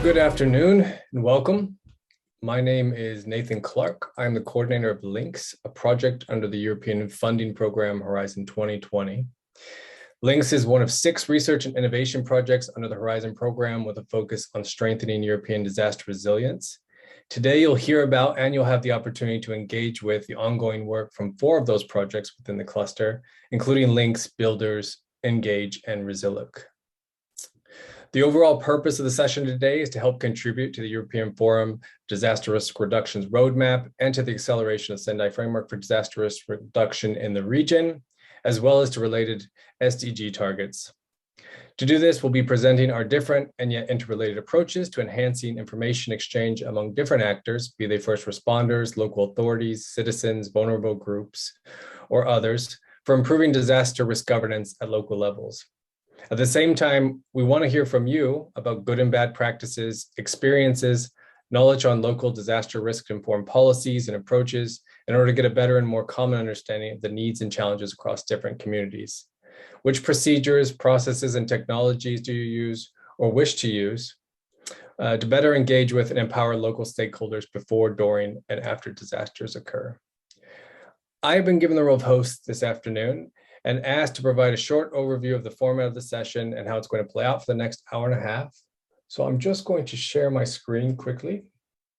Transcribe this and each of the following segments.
Good afternoon and welcome. My name is Nathan Clark. I'm the coordinator of Lynx, a project under the European funding program Horizon 2020. Lynx is one of 6 research and innovation projects under the Horizon program with a focus on strengthening European disaster resilience. Today, you'll hear about and you'll have the opportunity to engage with the ongoing work from 4 of those projects within the cluster, including Lynx, Builders, Engage, and Resiloc. The overall purpose of the session today is to help contribute to the European Forum Disaster Risk Reduction's roadmap and to the acceleration of Sendai Framework for Disaster Risk Reduction in the region, as well as to related SDG targets. To do this, we'll be presenting our different and yet interrelated approaches to enhancing information exchange among different actors, be they first responders, local authorities, citizens, vulnerable groups, or others, for improving disaster risk governance at local levels. At the same time, we want to hear from you about good and bad practices, experiences, knowledge on local disaster risk-informed policies and approaches in order to get a better and more common understanding of the needs and challenges across different communities. Which procedures, processes, and technologies do you use or wish to use to better engage with and empower local stakeholders before, during, and after disasters occur? I have been given the role of host this afternoon and asked to provide a short overview of the format of the session and how it's going to play out for the next hour and a half. So I'm just going to share my screen quickly.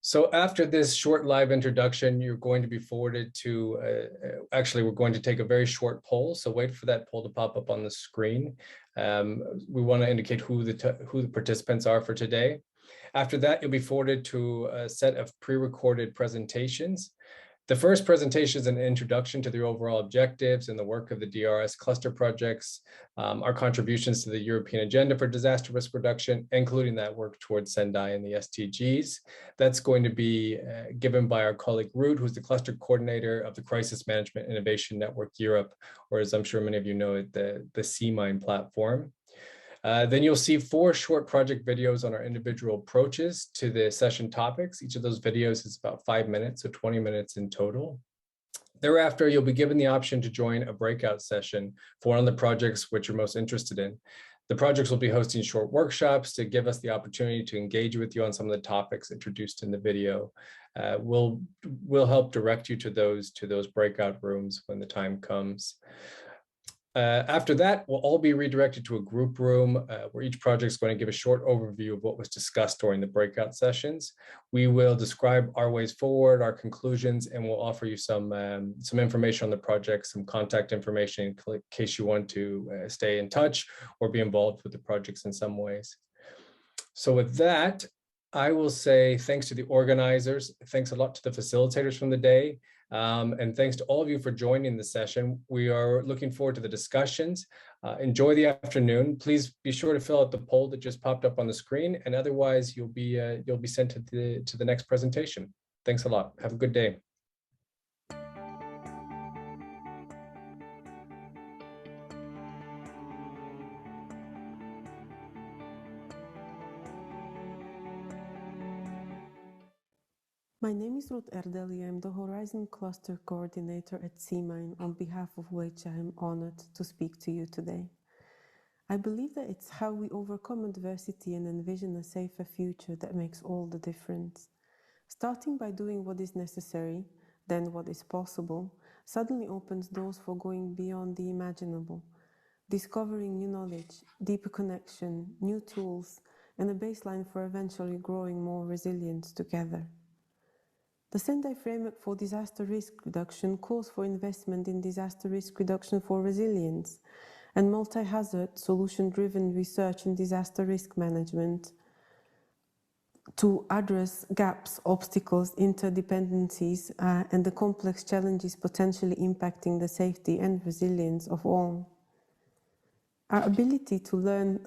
So after this short live introduction, you're going to be forwarded to, actually, we're going to take a very short poll. So wait for that poll to pop up on the screen. We want to indicate who the participants are for today. After that, you'll be forwarded to a set of pre-recorded presentations. The first presentation is an introduction to the overall objectives and the work of the DRS cluster projects, our contributions to the European Agenda for Disaster Risk Reduction, including that work towards Sendai and the SDGs. That's going to be given by our colleague Ruud, who's the cluster coordinator of the Crisis Management Innovation Network Europe, or as I'm sure many of you know it, the CMINE platform. Then you'll see 4 short project videos on our individual approaches to the session topics. Each of those videos is about 5 minutes, so 20 minutes in total. Thereafter, you'll be given the option to join a breakout session for one of the projects which you're most interested in. The projects will be hosting short workshops to give us the opportunity to engage with you on some of the topics introduced in the video. We'll help direct you to those breakout rooms when the time comes. After that, we'll all be redirected to a group room where each project is going to give a short overview of what was discussed during the breakout sessions. We will describe our ways forward, our conclusions, and we'll offer you some information on the project, some contact information in case you want to stay in touch or be involved with the projects in some ways. So with that, I will say thanks to the organizers, thanks a lot to the facilitators from the day, and thanks to all of you for joining the session. We are looking forward to the discussions. Enjoy the afternoon. Please be sure to fill out the poll that just popped up on the screen, and otherwise you'll be sent to the next presentation. Thanks a lot. Have a good day. My name is Ruud Erdeli. I'm the Horizon Cluster Coordinator at CMINE, on behalf of which I am honored to speak to you today. I believe that it's how we overcome adversity and envision a safer future that makes all the difference. Starting by doing what is necessary, then what is possible, suddenly opens doors for going beyond the imaginable, discovering new knowledge, deeper connection, new tools, and a baseline for eventually growing more resilient together. The Sendai Framework for Disaster Risk Reduction calls for investment in disaster risk reduction for resilience and multi-hazard, solution-driven research in disaster risk management to address gaps, obstacles, interdependencies, and the complex challenges potentially impacting the safety and resilience of all. Our ability to learn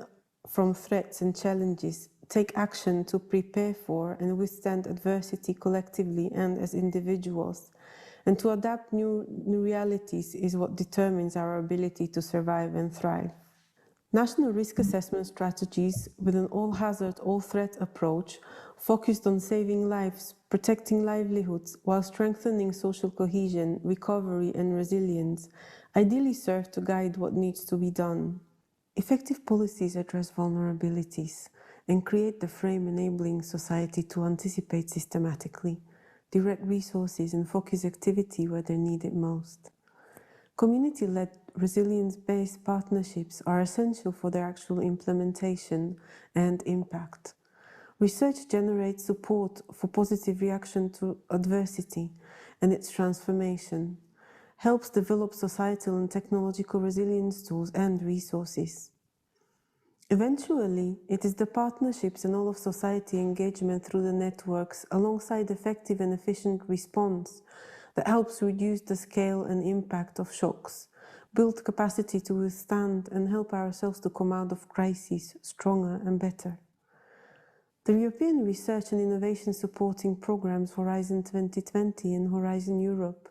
from threats and challenges, take action to prepare for and withstand adversity collectively and as individuals, and to adapt new realities is what determines our ability to survive and thrive. National risk assessment strategies with an all-hazard, all-threat approach focused on saving lives, protecting livelihoods, while strengthening social cohesion, recovery and resilience, ideally serve to guide what needs to be done. Effective policies address vulnerabilities and create the frame enabling society to anticipate systematically, direct resources and focus activity where they're needed most. Community-led resilience-based partnerships are essential for their actual implementation and impact. Research generates support for positive reaction to adversity and its transformation, helps develop societal and technological resilience tools and resources. Eventually, it is the partnerships and all of society engagement through the networks alongside effective and efficient response that helps reduce the scale and impact of shocks, build capacity to withstand and help ourselves to come out of crises stronger and better. The European Research and Innovation Supporting Programs Horizon 2020 and Horizon Europe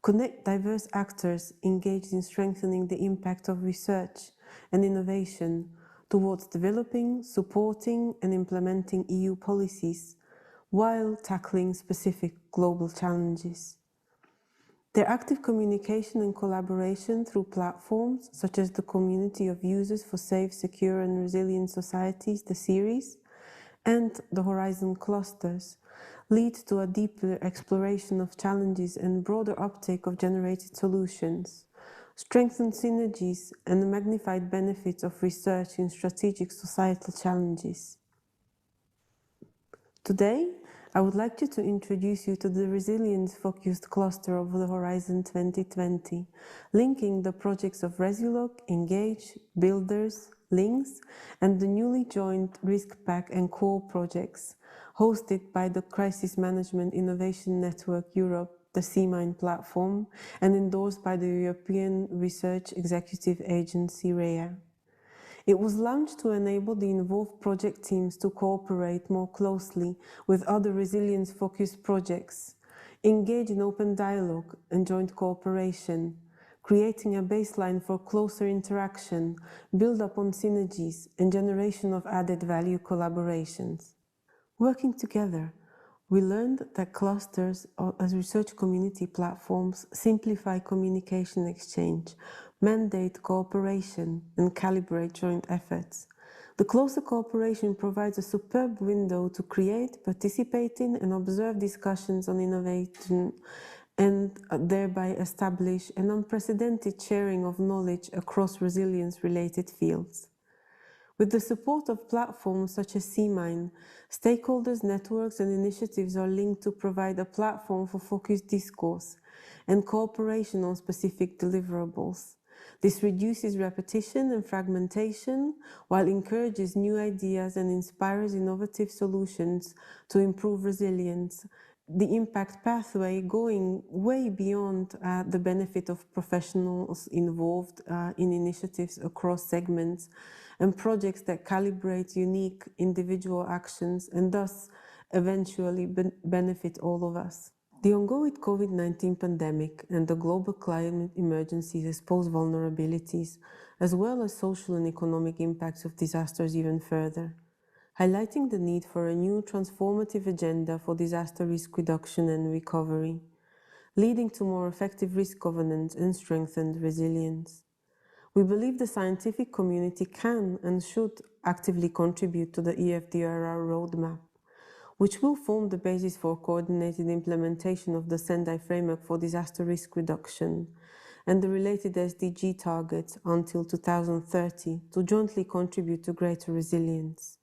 connect diverse actors engaged in strengthening the impact of research and innovation towards developing, supporting and implementing EU policies while tackling specific global challenges. Their active communication and collaboration through platforms such as the Community of Users for Safe, Secure and Resilient Societies, the series, and the Horizon clusters lead to a deeper exploration of challenges and broader uptake of generated solutions, strengthen synergies and the magnified benefits of research in strategic societal challenges. Today, I would like to introduce you to the resilience-focused cluster of the Horizon 2020, linking the projects of Resiloc, Engage, Builders, Lynx, and the newly joined RiskPack and Core projects, hosted by the Crisis Management Innovation Network Europe, the CMINE platform, and endorsed by the European Research Executive Agency, REA. It was launched to enable the involved project teams to cooperate more closely with other resilience-focused projects, engage in open dialogue and joint cooperation, creating a baseline for closer interaction, build upon synergies, and generation of added value collaborations. Working together, we learned that clusters as research community platforms simplify communication exchange, mandate cooperation, and calibrate joint efforts. The closer cooperation provides a superb window to create, participate in, and observe discussions on innovation and thereby establish an unprecedented sharing of knowledge across resilience-related fields. With the support of platforms such as CMINE, stakeholders, networks, and initiatives are linked to provide a platform for focused discourse and cooperation on specific deliverables. This reduces repetition and fragmentation, while encourages new ideas and inspires innovative solutions to improve resilience. The impact pathway going way beyond the benefit of professionals involved in initiatives across segments and projects that calibrate unique individual actions and thus eventually benefit all of us. The ongoing COVID-19 pandemic and the global climate emergencies expose vulnerabilities, as well as social and economic impacts of disasters even further, highlighting the need for a new transformative agenda for disaster risk reduction and recovery, leading to more effective risk governance and strengthened resilience. We believe the scientific community can and should actively contribute to the EFDRR roadmap, which will form the basis for coordinated implementation of the Sendai Framework for Disaster Risk Reduction and the related SDG targets until 2030 to jointly contribute to greater resilience.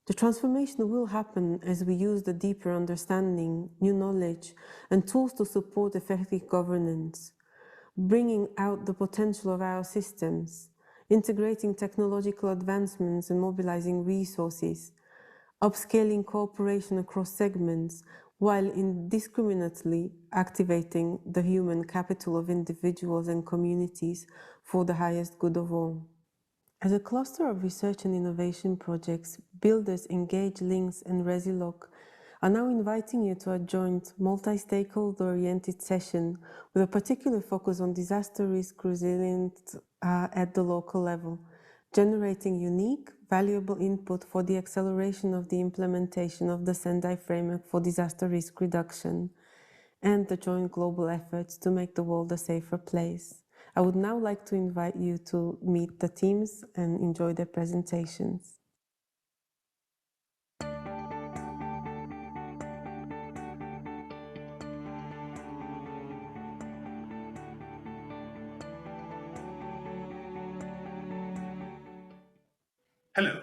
The transformation will happen as we use the deeper understanding, new knowledge, and tools to support effective governance, bringing out the potential of our systems, integrating technological advancements and mobilizing resources, upscaling cooperation across segments, while indiscriminately activating the human capital of individuals and communities for the highest good of all. As a cluster of research and innovation projects, builders Engage, Lynx, and Resiloc are now inviting you to a joint multi-stakeholder-oriented session with a particular focus on disaster risk resilience at the local level, generating unique, valuable input for the acceleration of the implementation of the Sendai Framework for Disaster Risk Reduction and the joint global efforts to make the world a safer place. I would now like to invite you to meet the teams and enjoy their presentations. Hello,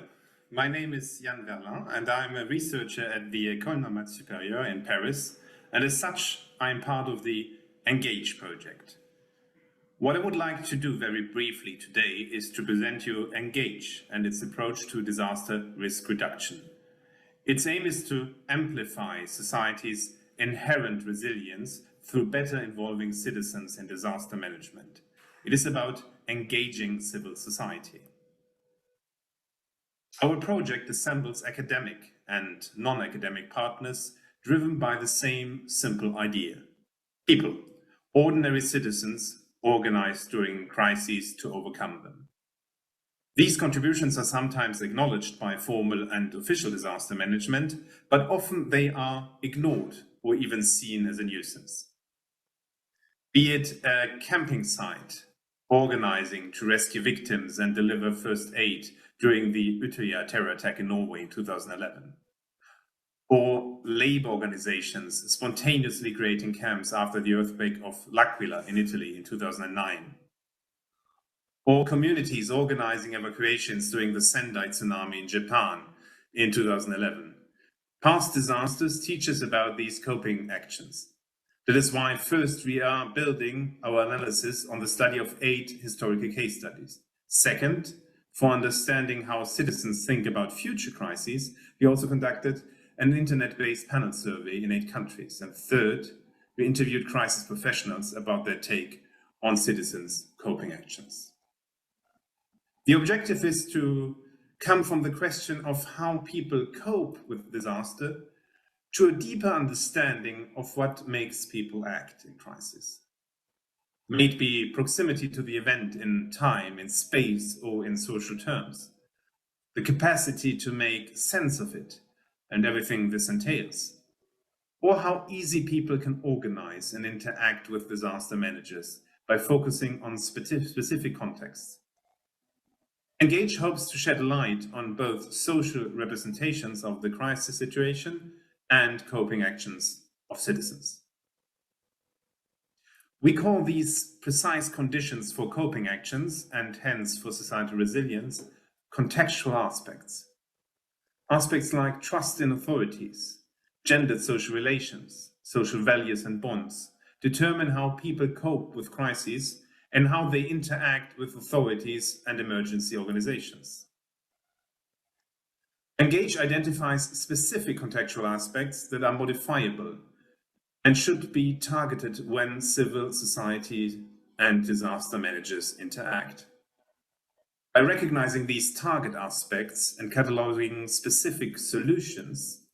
my name is Jan Verlin and I'm a researcher at the École Normale Supérieure in Paris, and as such I'm part of the Engage project. What I would like to do very briefly today is to present you Engage and its approach to disaster risk reduction. Its aim is to amplify society's inherent resilience through better involving citizens in disaster management. It is about engaging civil society. Our project assembles academic and non-academic partners driven by the same simple idea. People, ordinary citizens, organized during crises to overcome them. These contributions are sometimes acknowledged by formal and official disaster management, but often they are ignored or even seen as a nuisance. Be it a camping site, organizing to rescue victims and deliver first aid during the Utøya terror attack in Norway in 2011. Or labor organizations spontaneously creating camps after the earthquake of L'Aquila in Italy in 2009. Or communities organizing evacuations during the Sendai tsunami in Japan in 2011. Past disasters teach us about these coping actions. That is why first we are building our analysis on the study of 8 historical case studies. Second, for understanding how citizens think about future crises, we also conducted an internet-based panel survey in 8 countries. And third, we interviewed crisis professionals about their take on citizens' coping actions. The objective is to come from the question of how people cope with disaster to a deeper understanding of what makes people act in crisis. May it be proximity to the event in time, in space, or in social terms. The capacity to make sense of it and everything this entails. Or how easy people can organize and interact with disaster managers by focusing on specific contexts. Engage hopes to shed light on both social representations of the crisis situation and coping actions of citizens. We call these precise conditions for coping actions, and hence for societal resilience, contextual aspects. Aspects like trust in authorities, gendered social relations, social values and bonds, determine how people cope with crises and how they interact with authorities and emergency organizations. Engage identifies specific contextual aspects that are modifiable and should be targeted when civil society and disaster managers interact. By recognizing these target aspects and cataloging specific solutions,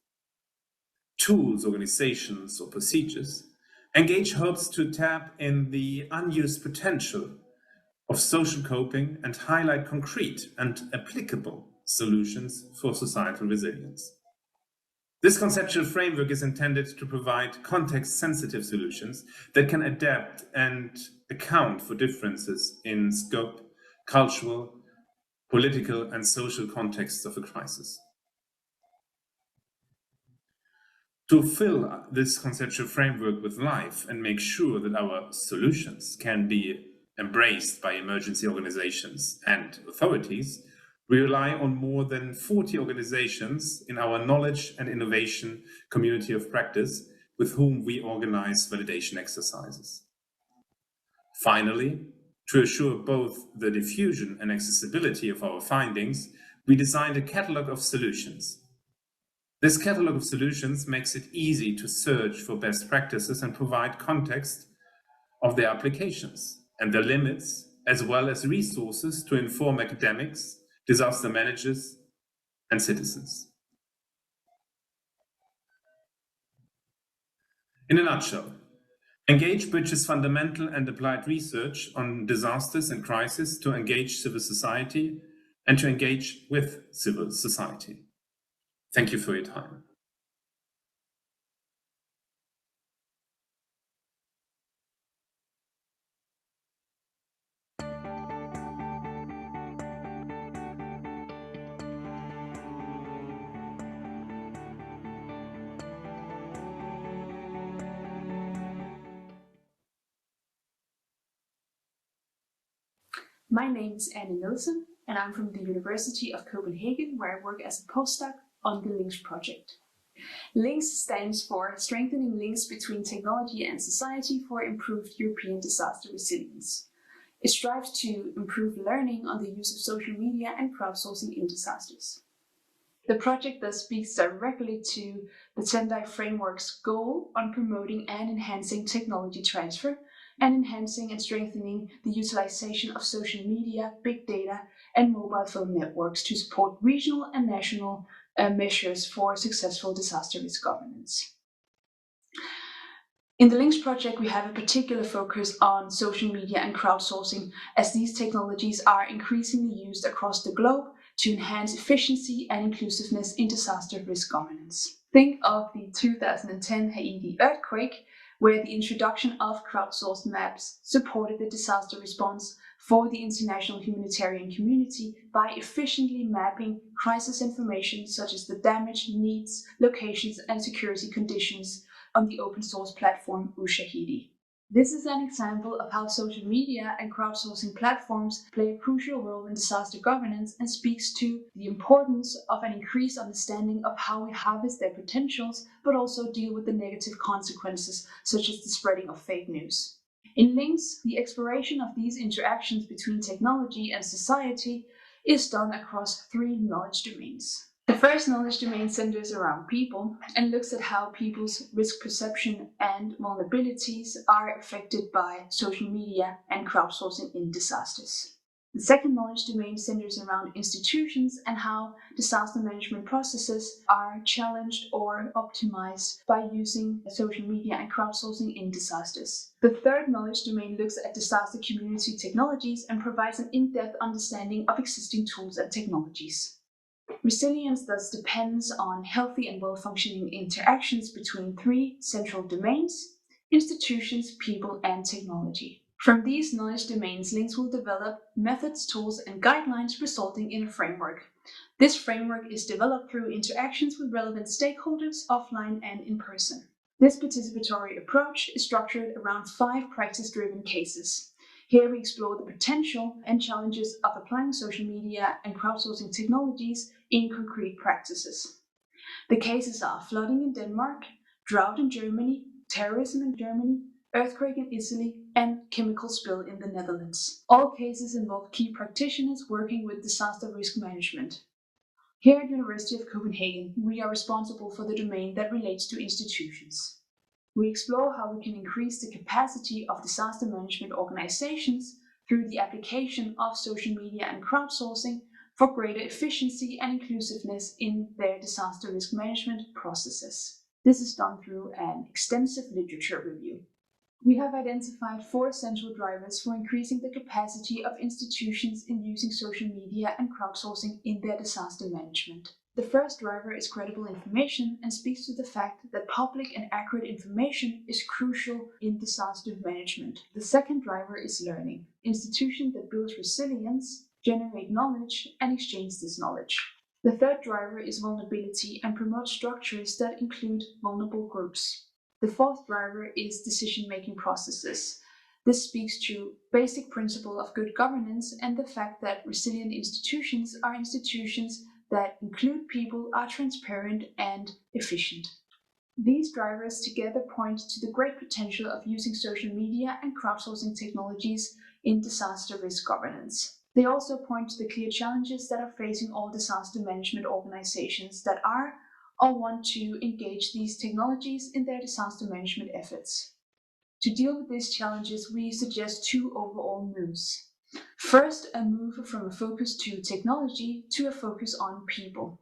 tools, organizations, or procedures, Engage hopes to tap in the unused potential of social coping and highlight concrete and applicable solutions for societal resilience. This conceptual framework is intended to provide context-sensitive solutions that can adapt and account for differences in scope, cultural, political, and social contexts of a crisis. To fill this conceptual framework with life and make sure that our solutions can be embraced by emergency organizations and authorities, we rely on more than 40 organizations in our knowledge and innovation community of practice with whom we organize validation exercises. Finally, to assure both the diffusion and accessibility of our findings, we designed a catalog of solutions. This catalog of solutions makes it easy to search for best practices and provide context of their applications and their limits as well as resources to inform academics, disaster managers, and citizens. In a nutshell, Engage bridges fundamental and applied research on disasters and crises to engage civil society and to engage with civil society. Thank you for your time. My name is Anne Nielsen, and I'm from the University of Copenhagen, where I work as a postdoc on the Lynx project. Lynx stands for Strengthening Links Between Technology and Society for Improved European Disaster Resilience. It strives to improve learning on the use of social media and crowdsourcing in disasters. The project thus speaks directly to the Sendai Framework's goal on promoting and enhancing technology transfer and enhancing and strengthening the utilization of social media, big data, and mobile phone networks to support regional and national measures for successful disaster risk governance. In the Lynx project, we have a particular focus on social media and crowdsourcing, as these technologies are increasingly used across the globe to enhance efficiency and inclusiveness in disaster risk governance. Think of the 2010 Haiti earthquake, where the introduction of crowdsourced maps supported the disaster response for the international humanitarian community by efficiently mapping crisis information such as the damage, needs, locations, and security conditions on the open source platform Ushahidi. This is an example of how social media and crowdsourcing platforms play a crucial role in disaster governance and speaks to the importance of an increased understanding of how we harvest their potentials, but also deal with the negative consequences, such as the spreading of fake news. In Lynx, the exploration of these interactions between technology and society is done across 3 knowledge domains. The first knowledge domain centers around people and looks at how people's risk perception and vulnerabilities are affected by social media and crowdsourcing in disasters. The second knowledge domain centers around institutions and how disaster management processes are challenged or optimized by using social media and crowdsourcing in disasters. The third knowledge domain looks at disaster community technologies and provides an in-depth understanding of existing tools and technologies. Resilience thus depends on healthy and well-functioning interactions between 3 central domains: institutions, people, and technology. From these knowledge domains, Lynx will develop methods, tools, and guidelines resulting in a framework. This framework is developed through interactions with relevant stakeholders, offline and in person. This participatory approach is structured around 5 practice-driven cases. Here we explore the potential and challenges of applying social media and crowdsourcing technologies in concrete practices. The cases are flooding in Denmark, drought in Germany, terrorism in Germany, earthquake in Italy, and chemical spill in the Netherlands. All cases involve key practitioners working with disaster risk management. Here at University of Copenhagen, we are responsible for the domain that relates to institutions. We explore how we can increase the capacity of disaster management organizations through the application of social media and crowdsourcing for greater efficiency and inclusiveness in their disaster risk management processes. This is done through an extensive literature review. We have identified 4 central drivers for increasing the capacity of institutions in using social media and crowdsourcing in their disaster management. The first driver is credible information and speaks to the fact that public and accurate information is crucial in disaster management. The second driver is learning. Institutions that build resilience, generate knowledge, and exchange this knowledge. The third driver is vulnerability and promote structures that include vulnerable groups. The fourth driver is decision-making processes. This speaks to basic principle of good governance and the fact that resilient institutions are institutions that include people, are transparent and efficient. These drivers together point to the great potential of using social media and crowdsourcing technologies in disaster risk governance. They also point to the clear challenges that are facing all disaster management organizations that are or want to engage these technologies in their disaster management efforts. To deal with these challenges, we suggest 2 overall moves. First, a move from a focus to technology to a focus on people.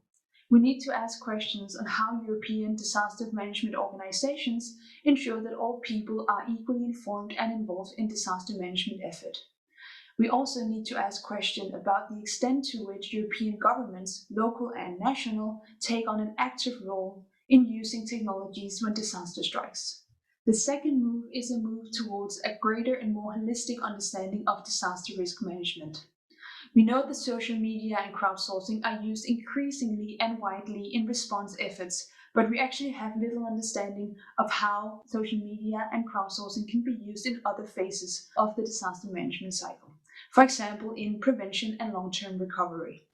We need to ask questions on how European disaster management organizations ensure that all people are equally informed and involved in disaster management effort. We also need to ask questions about the extent to which European governments, local and national, take on an active role in using technologies when disaster strikes. The second move is a move towards a greater and more holistic understanding of disaster risk management. We know that social media and crowdsourcing are used increasingly and widely in response efforts, but we actually have little understanding of how social media and crowdsourcing can be used in other phases of the disaster management cycle, for example, in prevention and long-term recovery.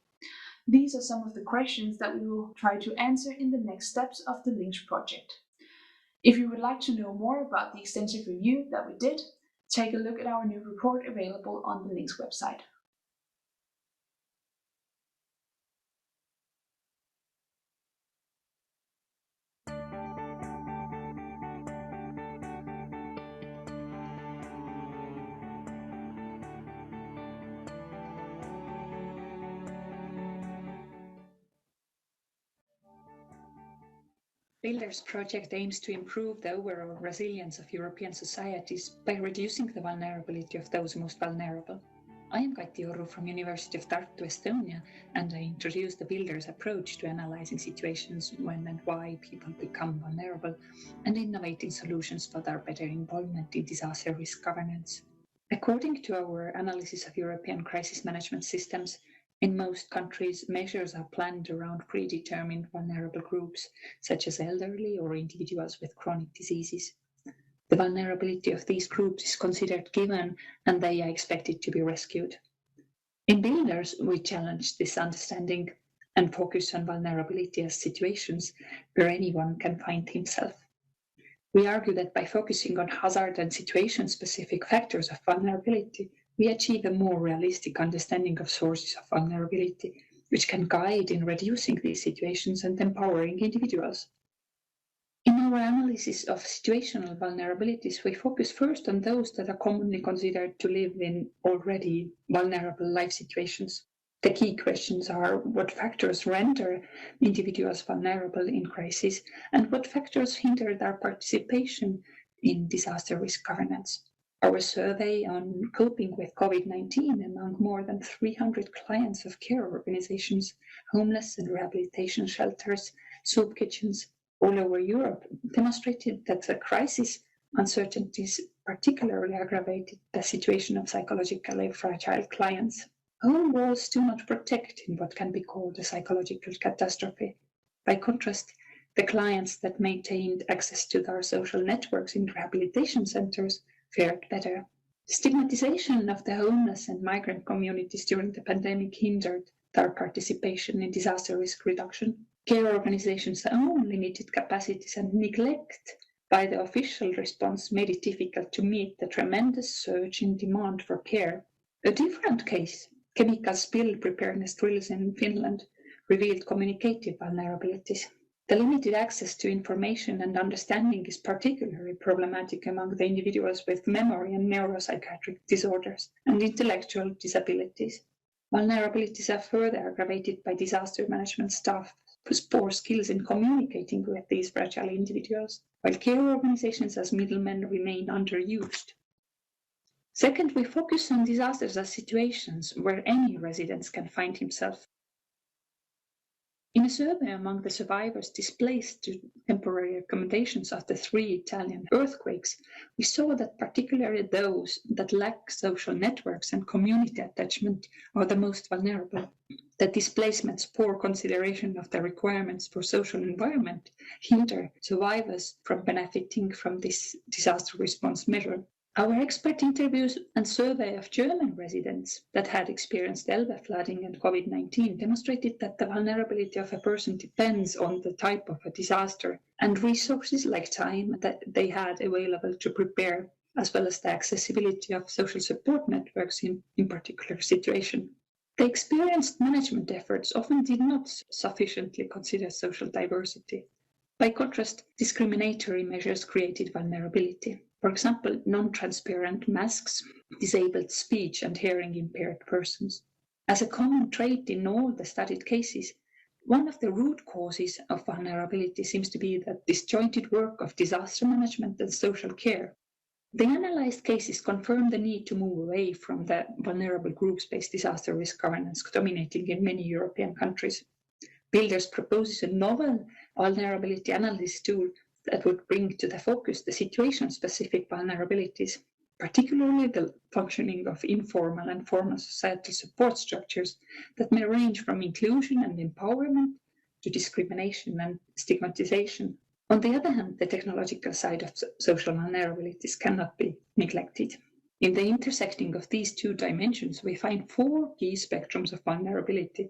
These are some of the questions that we will try to answer in the next steps of the Lynx project. If you would like to know more about the extensive review that we did, take a look at our new report available on the Lynx website. Builders project aims to improve the overall resilience of European societies by reducing the vulnerability of those most vulnerable. I am Kati Oru from University of Tartu, Estonia, and I introduce the Builders approach to analyzing situations when and why people become vulnerable and innovating solutions for their better involvement in disaster risk governance. According to our analysis of European crisis management systems, in most countries, measures are planned around predetermined vulnerable groups, such as elderly or individuals with chronic diseases. The vulnerability of these groups is considered given, and they are expected to be rescued. In Builders, we challenge this understanding and focus on vulnerability as situations where anyone can find himself. We argue that by focusing on hazard and situation-specific factors of vulnerability, we achieve a more realistic understanding of sources of vulnerability, which can guide in reducing these situations and empowering individuals. In our analysis of situational vulnerabilities, we focus first on those that are commonly considered to live in already vulnerable life situations. The key questions are what factors render individuals vulnerable in crisis and what factors hinder their participation in disaster risk governance. Our survey on coping with COVID-19 among more than 300 clients of care organizations, homeless and rehabilitation shelters, soup kitchens all over Europe demonstrated that the crisis uncertainties particularly aggravated the situation of psychologically fragile clients. Home walls do not protect in what can be called a psychological catastrophe. By contrast, the clients that maintained access to their social networks in rehabilitation centers fared better. Stigmatization of the homeless and migrant communities during the pandemic hindered their participation in disaster risk reduction. Care organizations' own limited capacities and neglect by the official response made it difficult to meet the tremendous surge in demand for care. A different case, chemical spill preparedness drills in Finland, revealed communicative vulnerabilities. The limited access to information and understanding is particularly problematic among the individuals with memory and neuropsychiatric disorders and intellectual disabilities. Vulnerabilities are further aggravated by disaster management staff whose poor skills in communicating with these fragile individuals, while care organizations as middlemen remain underused. Second, we focus on disasters as situations where any resident can find himself. In a survey among the survivors displaced to temporary accommodations after 3 Italian earthquakes, we saw that particularly those that lack social networks and community attachment are the most vulnerable. The displacement's poor consideration of the requirements for social environment hinder survivors from benefiting from this disaster response measure. Our expert interviews and survey of German residents that had experienced Elbe flooding and COVID-19 demonstrated that the vulnerability of a person depends on the type of a disaster and resources like time that they had available to prepare, as well as the accessibility of social support networks in particular situation. The experienced management efforts often did not sufficiently consider social diversity. By contrast, discriminatory measures created vulnerability. For example, non-transparent masks, disabled speech and hearing impaired persons. As a common trait in all the studied cases, one of the root causes of vulnerability seems to be the disjointed work of disaster management and social care. The analyzed cases confirm the need to move away from the vulnerable groups-based disaster risk governance dominating in many European countries. Builders proposes a novel vulnerability analysis tool that would bring to the focus the situation-specific vulnerabilities, particularly the functioning of informal and formal societal support structures that may range from inclusion and empowerment to discrimination and stigmatization. On the other hand, the technological side of social vulnerabilities cannot be neglected. In the intersecting of these two dimensions, we find four key spectrums of vulnerability: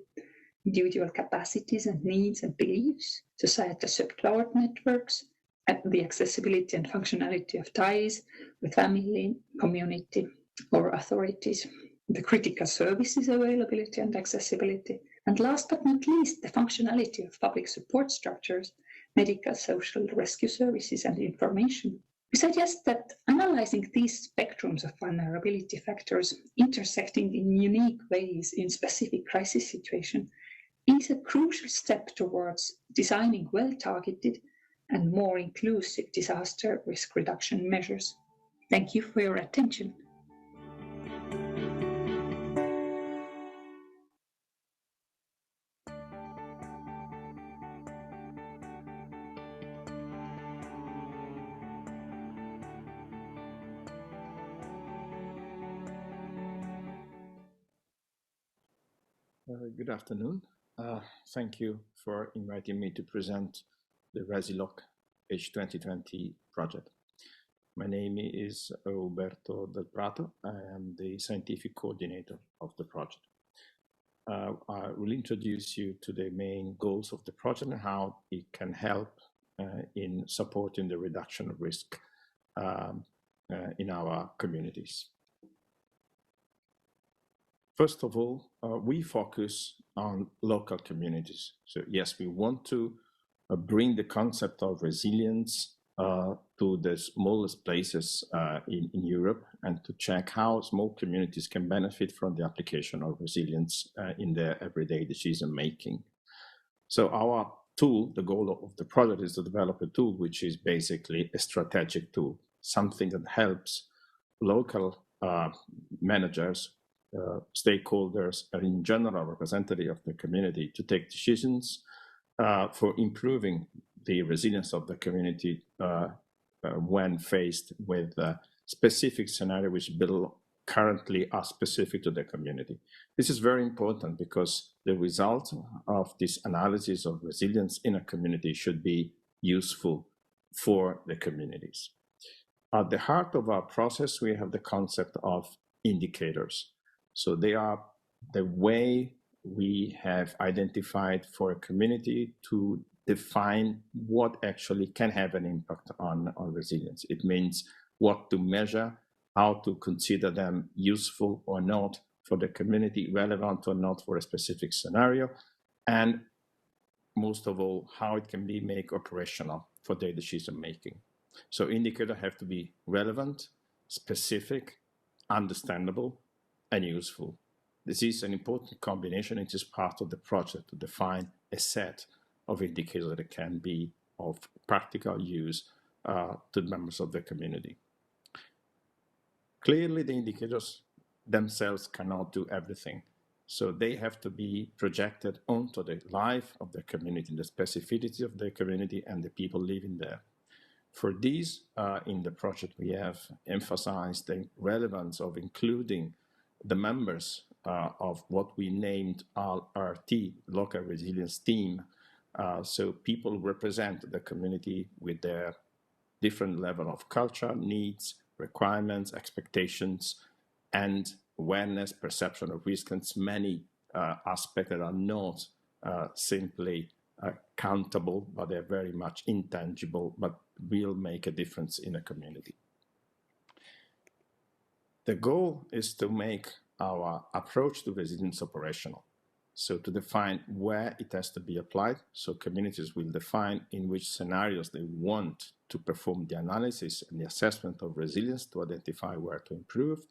individual capacities and needs and beliefs, societal support networks, and the accessibility and functionality of ties with family, community, or authorities, the critical services availability and accessibility, and last but not least, the functionality of public support structures, medical, social, rescue services, and information. We suggest that analyzing these spectrums of vulnerability factors intersecting in unique ways in specific crisis situations is a crucial step towards designing well-targeted and more inclusive disaster risk reduction measures. Thank you for your attention. Good afternoon. Thank you for inviting me to present the Resiloc H 2020 project. My name is Roberto Del Prato. I am the scientific coordinator of the project. I will introduce you to the main goals of the project and how it can help in supporting the reduction of risk in our communities. First of all, we focus on local communities. So yes, we want to bring the concept of resilience to the smallest places in Europe and to check how small communities can benefit from the application of resilience in their everyday decision making. So our tool, the goal of the project is to develop a tool which is basically a strategic tool, something that helps local managers, stakeholders, and in general representatives of the community to take decisions for improving the resilience of the community when faced with specific scenarios which currently are specific to the community. This is very important because the result of this analysis of resilience in a community should be useful for the communities. At the heart of our process, we have the concept of indicators. So they are the way we have identified for a community to define what actually can have an impact on resilience. It means what to measure, how to consider them useful or not for the community, relevant or not for a specific scenario, and most of all, how it can be made operational for their decision making. So indicators have to be relevant, specific, understandable, and useful. This is an important combination. It is part of the project to define a set of indicators that can be of practical use to the members of the community. Clearly, the indicators themselves cannot do everything. So they have to be projected onto the life of the community, the specificity of the community and the people living there. For these, in the project, we have emphasized the relevance of including the members of what we named LRT, Local Resilience Team. So people represent the community with their different level of culture, needs, requirements, expectations, and awareness, perception of risk, and many aspects that are not simply countable, but they're very much intangible, but will make a difference in a community. The goal is to make our approach to resilience operational. So to define where it has to be applied, so communities will define in which scenarios they want to perform the analysis and the assessment of resilience to identify where to improve.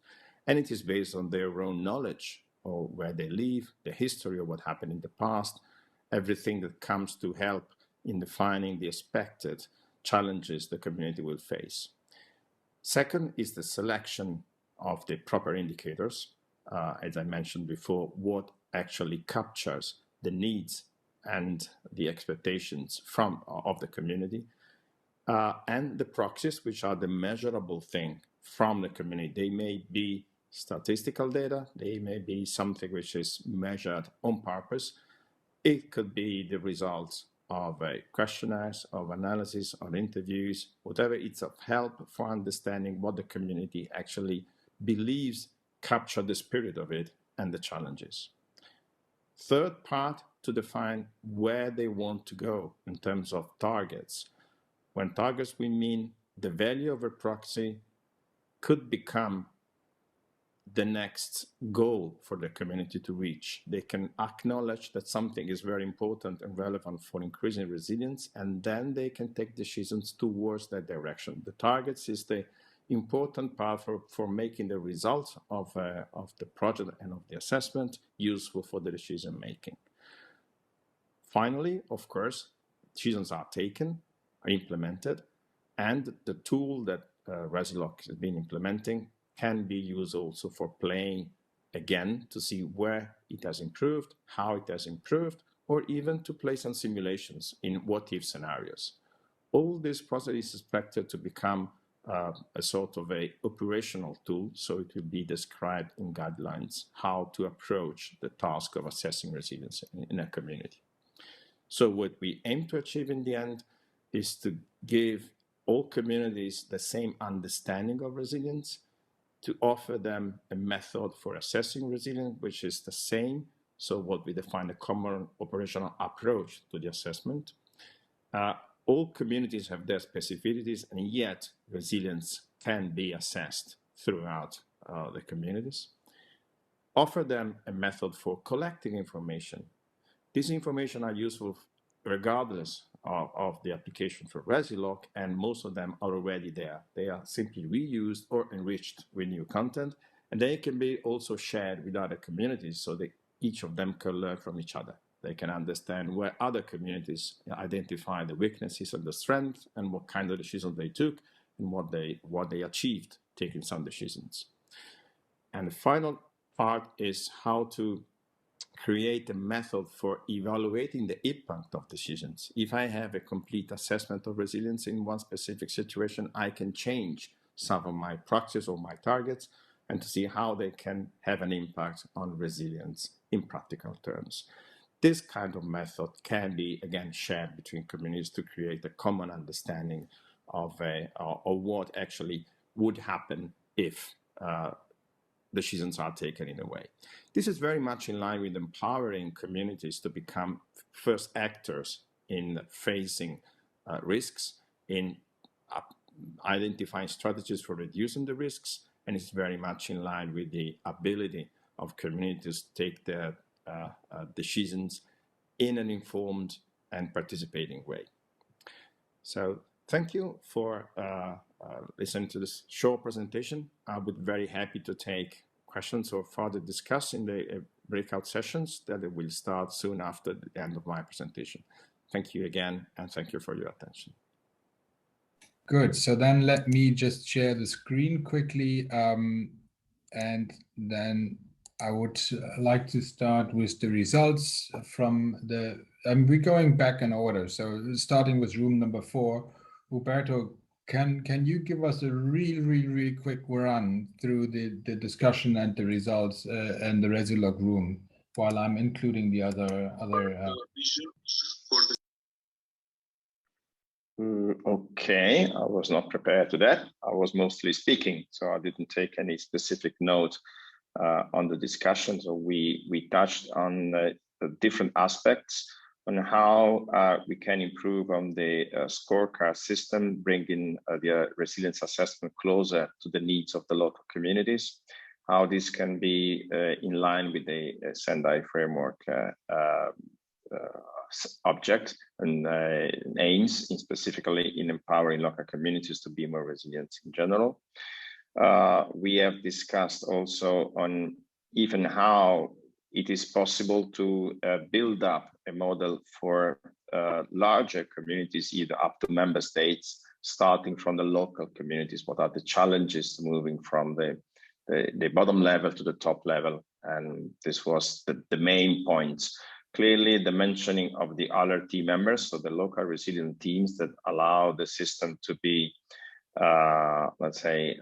And it is based on their own knowledge of where they live, the history of what happened in the past, everything that comes to help in defining the expected challenges the community will face. Second is the selection of the proper indicators. As I mentioned before, what actually captures the needs and the expectations of the community, and the proxies, which are the measurable thing from the community. They may be statistical data, they may be something which is measured on purpose. It could be the results of questionnaires, of analysis, of interviews, whatever. It's of help for understanding what the community actually believes capture the spirit of it and the challenges. Third part, to define where they want to go in terms of targets. When targets, we mean the value of a proxy could become the next goal for the community to reach. They can acknowledge that something is very important and relevant for increasing resilience, and then they can take decisions towards that direction. The targets is the important part for making the results of the project and of the assessment useful for the decision making. Finally, of course, decisions are taken, are implemented, and the tool that Resiloc has been implementing can be used also for playing again to see where it has improved, how it has improved, or even to play some simulations in what-if scenarios. All this process is expected to become a sort of a operational tool, so it will be described in guidelines how to approach the task of assessing resilience in a community. So what we aim to achieve in the end is to give all communities the same understanding of resilience, to offer them a method for assessing resilience, which is the same. So what we define a common operational approach to the assessment. All communities have their specificities, and yet resilience can be assessed throughout the communities. Offer them a method for collecting information. This information are useful regardless of the application for Resiloc, and most of them are already there. They are simply reused or enriched with new content, and they can be also shared with other communities so that each of them can learn from each other. They can understand where other communities identify the weaknesses and the strengths, and what kind of decisions they took, and what they achieved taking some decisions. And the final part is how to create a method for evaluating the impact of decisions. If I have a complete assessment of resilience in one specific situation, I can change some of my proxies or my targets and to see how they can have an impact on resilience in practical terms. This kind of method can be, again, shared between communities to create a common understanding of what actually would happen if decisions are taken in a way. This is very much in line with empowering communities to become first actors in facing risks, in identifying strategies for reducing the risks, and it's very much in line with the ability of communities to take their decisions in an informed and participating way. So thank you for listening to this short presentation. I would be very happy to take questions or further discuss in the breakout sessions that will start soon after the end of my presentation. Thank you again, and thank you for your attention. Good. So then let me just share the screen quickly, and then I would like to start with the results from the, we're going back in order. So starting with room number 4, Uberto, can you give us a really quick run through the discussion and the results and the Resiloc room while I'm including the other Okay, I was not prepared to that. I was mostly speaking, so I didn't take any specific note on the discussion. So we touched on the different aspects on how we can improve on the scorecard system, bringing the resilience assessment closer to the needs of the local communities, how this can be in line with the Sendai framework object and aims specifically in empowering local communities to be more resilient in general. We have discussed also on even how it is possible to build up a model for larger communities, either up to member states, starting from the local communities. What are the challenges to moving from the bottom level to the top level? And this was the main points. Clearly, the mentioning of the LRT members, so the local resilient teams that allow the system to be, let's say,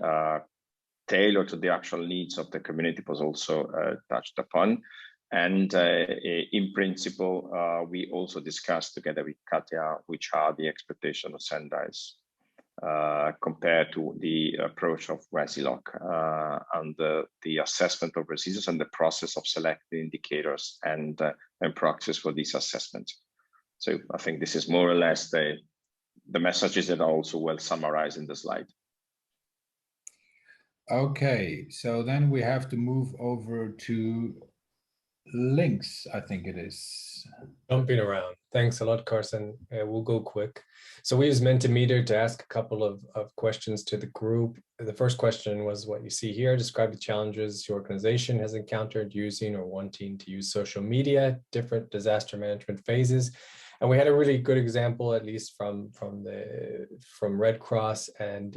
tailored to the actual needs of the community was also touched upon. And in principle, we also discussed together with Katja, which are the expectations of Sendai's compared to the approach of Resiloc and the assessment of resilience and the process of selecting indicators and proxies for this assessment. So I think this is more or less the messages that are also well summarized in the slide. Okay, so then we have to move over to Lynx, I think it is. Jumping around. Thanks a lot, Carson. We'll go quick. So we use Mentimeter to ask a couple of questions to the group. The first question was what you see here. Describe the challenges your organization has encountered using or wanting to use social media, different disaster management phases. And we had a really good example, at least from Red Cross and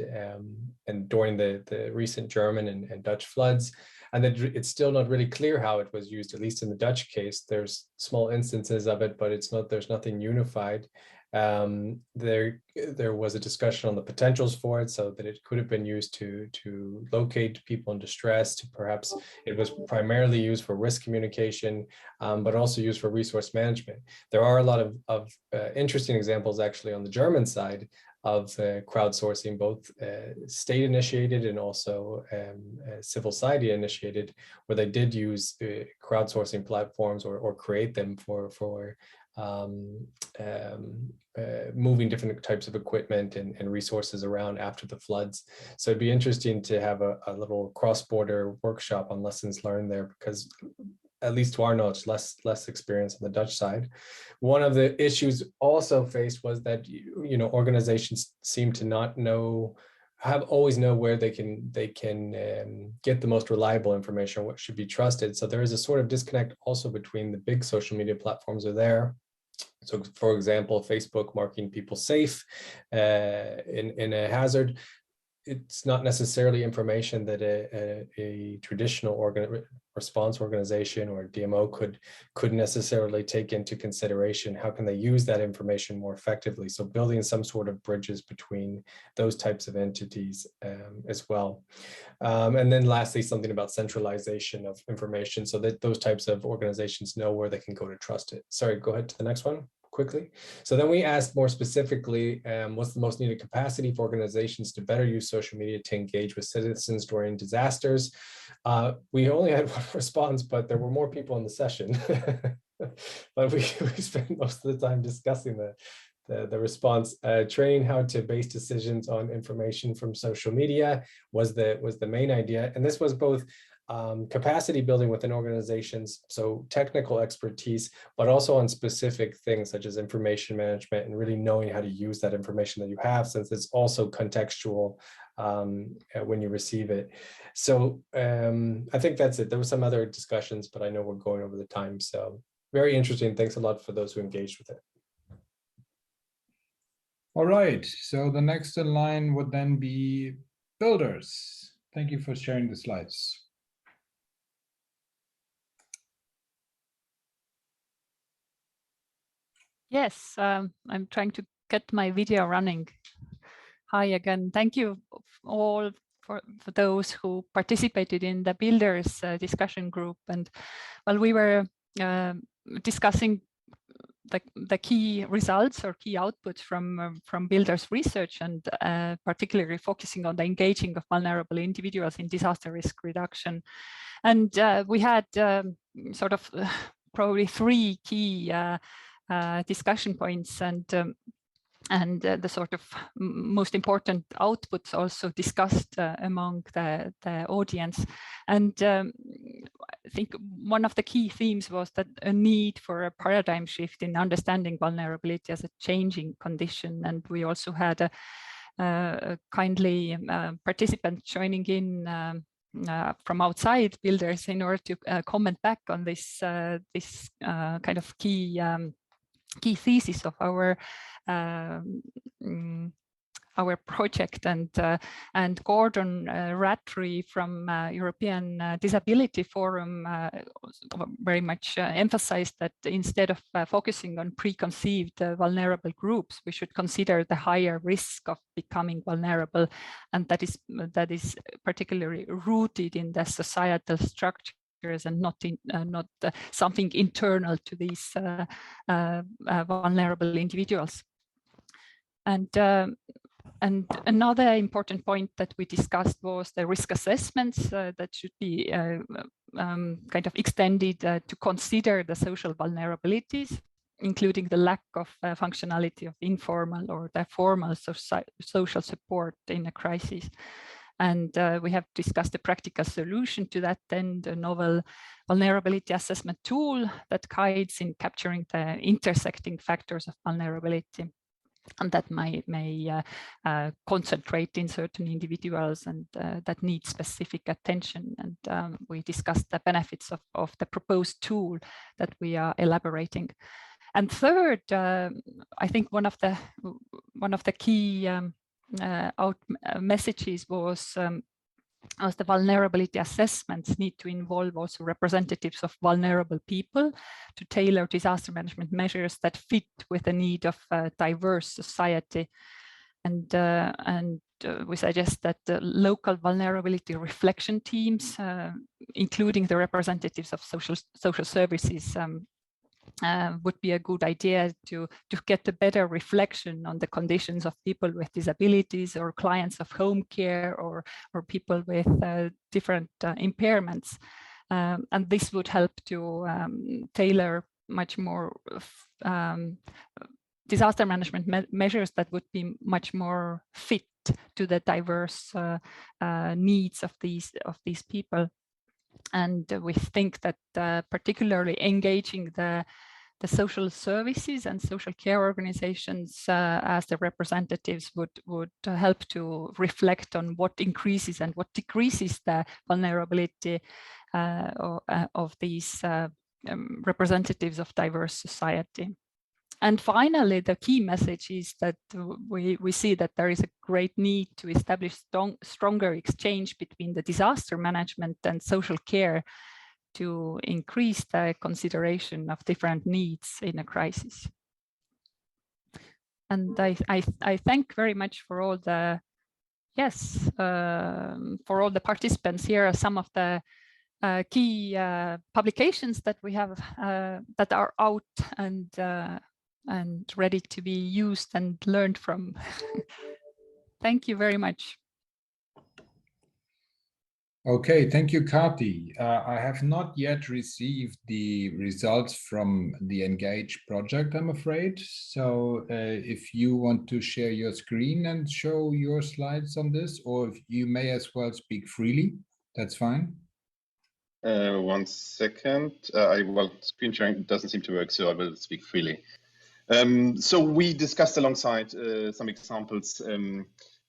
during the recent German and Dutch floods. And that it's still not really clear how it was used, at least in the Dutch case. There's small instances of it, but there's nothing unified. There was a discussion on the potentials for it, so that it could have been used to locate people in distress, to perhaps it was primarily used for risk communication, but also used for resource management. There are a lot of interesting examples actually on the German side of crowdsourcing, both state initiated and also civil society initiated, where they did use crowdsourcing platforms or create them for moving different types of equipment and resources around after the floods. So it'd be interesting to have a little cross-border workshop on lessons learned there, because at least to our knowledge, less experience on the Dutch side. One of the issues also faced was that organizations seem to not always know where they can get the most reliable information, what should be trusted. So there is a sort of disconnect also between the big social media platforms are there. So for example, Facebook marking people safe in a hazard. It's not necessarily information that a traditional response organization or DMO could necessarily take into consideration. How can they use that information more effectively? So building some sort of bridges between those types of entities as well. And then lastly, something about centralization of information so that those types of organizations know where they can go to trust it. Sorry, go ahead to the next one quickly. So then we asked more specifically, what's the most needed capacity for organizations to better use social media to engage with citizens during disasters? We only had one response, but there were more people in the session. But we spent most of the time discussing the response. Training how to base decisions on information from social media was the main idea. And this was both capacity building within organizations, so technical expertise, but also on specific things such as information management and really knowing how to use that information that you have, since it's also contextual when you receive it. So I think that's it. There were some other discussions, but I know we're going over the time. So very interesting. Thanks a lot for those who engaged with it. All right, so the next in line would then be builders. Thank you for sharing the slides. Yes, I'm trying to get my video running. Hi again. Thank you all for those who participated in the Builders discussion group. And while we were discussing the key results or key outputs from Builders research, and particularly focusing on the engaging of vulnerable individuals in disaster risk reduction. And we had sort of probably three key discussion points, and and the sort of most important outputs also discussed among the audience. And I think one of the key themes was that a need for a paradigm shift in understanding vulnerability as a changing condition. And we also had a kindly participant joining in from outside builders in order to comment back on this this kind of key thesis of our project. And Gordon Rattray from European Disability Forum very much emphasized that instead of focusing on preconceived vulnerable groups, we should consider the higher risk of becoming vulnerable, and that is particularly rooted in the societal structure and not something internal to these vulnerable individuals. And another important point that we discussed was the risk assessments that should be kind of extended to consider the social vulnerabilities, including the lack of functionality of informal or the formal social support in a crisis. And we have discussed a practical solution to that end, a novel vulnerability assessment tool that guides in capturing the intersecting factors of vulnerability, and that may concentrate in certain individuals and that need specific attention. And we discussed the benefits of the proposed tool that we are elaborating. And third, I think one of the key messages was the vulnerability assessments need to involve also representatives of vulnerable people to tailor disaster management measures that fit with the need of a diverse society. And we suggest that the local vulnerability reflection teams, including the representatives of social services, would be a good idea to get a better reflection on the conditions of people with disabilities or clients of home care or people with different impairments. And this would help to tailor much more disaster management measures that would be much more fit to the diverse needs of these people. And we think that particularly engaging the social services and social care organizations as the representatives would help to reflect on what increases and what decreases the vulnerability of these representatives of diverse society. And finally, the key message is that we see that there is a great need to establish stronger exchange between the disaster management and social care to increase the consideration of different needs in a crisis. And I thank very much for all the participants. Here are some of the key publications that we have that are out and ready to be used and learned from. Thank you very much. Okay, thank you, Kati. I have not yet received the results from the Engage project, I'm afraid. So if you want to share your screen and show your slides on this, or if you may as well speak freely, that's fine. 1 second. Well, screen sharing doesn't seem to work, so I will speak freely. So we discussed alongside some examples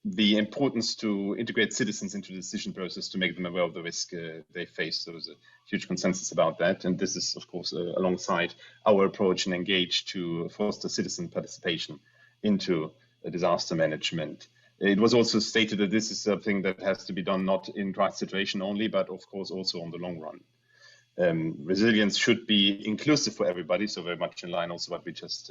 the importance to integrate citizens into the decision process to make them aware of the risk they face. There was a huge consensus about that. And this is, of course, alongside our approach and Engage to foster citizen participation into disaster management. It was also stated that this is something that has to be done not in crisis situation only, but of course also on the long run. Resilience should be inclusive for everybody, so very much in line also what we just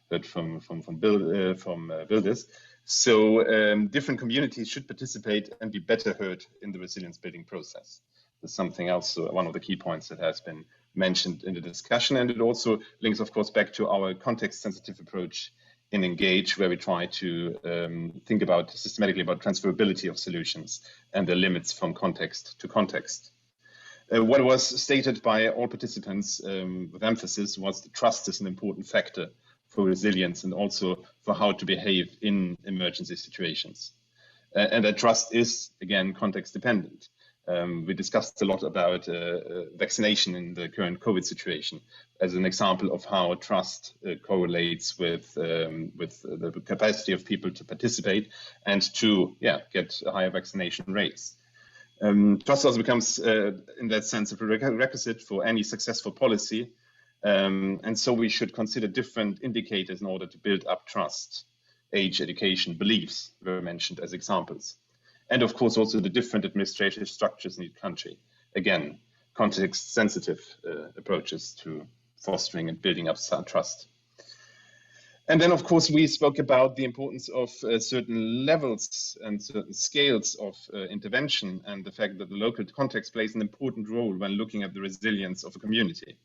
heard from builders. So different communities should participate and be better heard in the resilience building process. That's something else, one of the key points that has been mentioned in the discussion, and it also links, of course, back to our context-sensitive approach in Engage, where we try to think about systematically about transferability of solutions and the limits from context to context. What was stated by all participants with emphasis was that trust is an important factor for resilience and also for how to behave in emergency situations. And that trust is, again, context dependent. We discussed a lot about vaccination in the current COVID situation as an example of how trust correlates with the capacity of people to participate and to get higher vaccination rates. Trust also becomes, in that sense, a prerequisite for any successful policy. And so we should consider different indicators in order to build up trust. Age, education, beliefs were mentioned as examples. And of course, also the different administrative structures in each country. Again, context-sensitive approaches to fostering and building up trust. And then, of course, we spoke about the importance of certain levels and certain scales of intervention and the fact that the local context plays an important role when looking at the resilience of a community.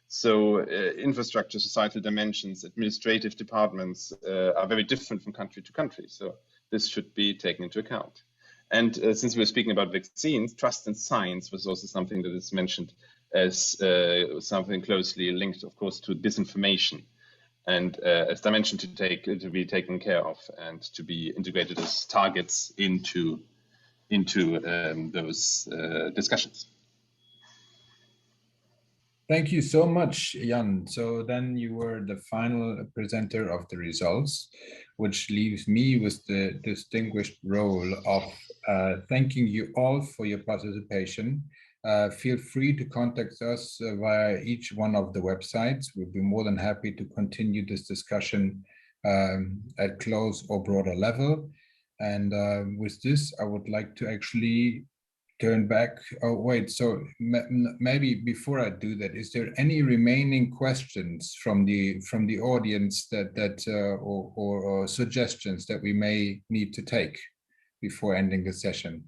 So infrastructure, societal dimensions, administrative departments are very different from country to country. So this should be taken into account. And since we're speaking about vaccines, trust in science was also something that is mentioned as something closely linked, of course, to disinformation. And as dimension to be taken care of and to be integrated as targets into those discussions. Thank you so much, Jan. So then you were the final presenter of the results, which leaves me with the distinguished role of thanking you all for your participation. Feel free to contact us via each one of the websites. We'll be more than happy to continue this discussion at close or broader level. And with this, I would like to actually turn back. Oh, wait, so maybe before I do that, is there any remaining questions from the audience or suggestions that we may need to take before ending the session?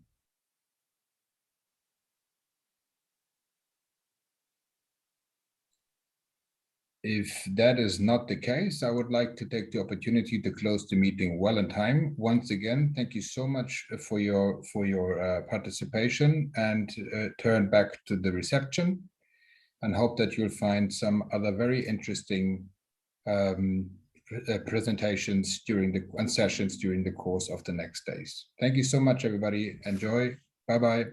If that is not the case, I would like to take the opportunity to close the meeting well in time. Once again, thank you so much for your participation, and turn back to the reception, and hope that you'll find some other very interesting presentations and sessions during the course of the next days. Thank you so much, everybody. Enjoy. Bye-bye.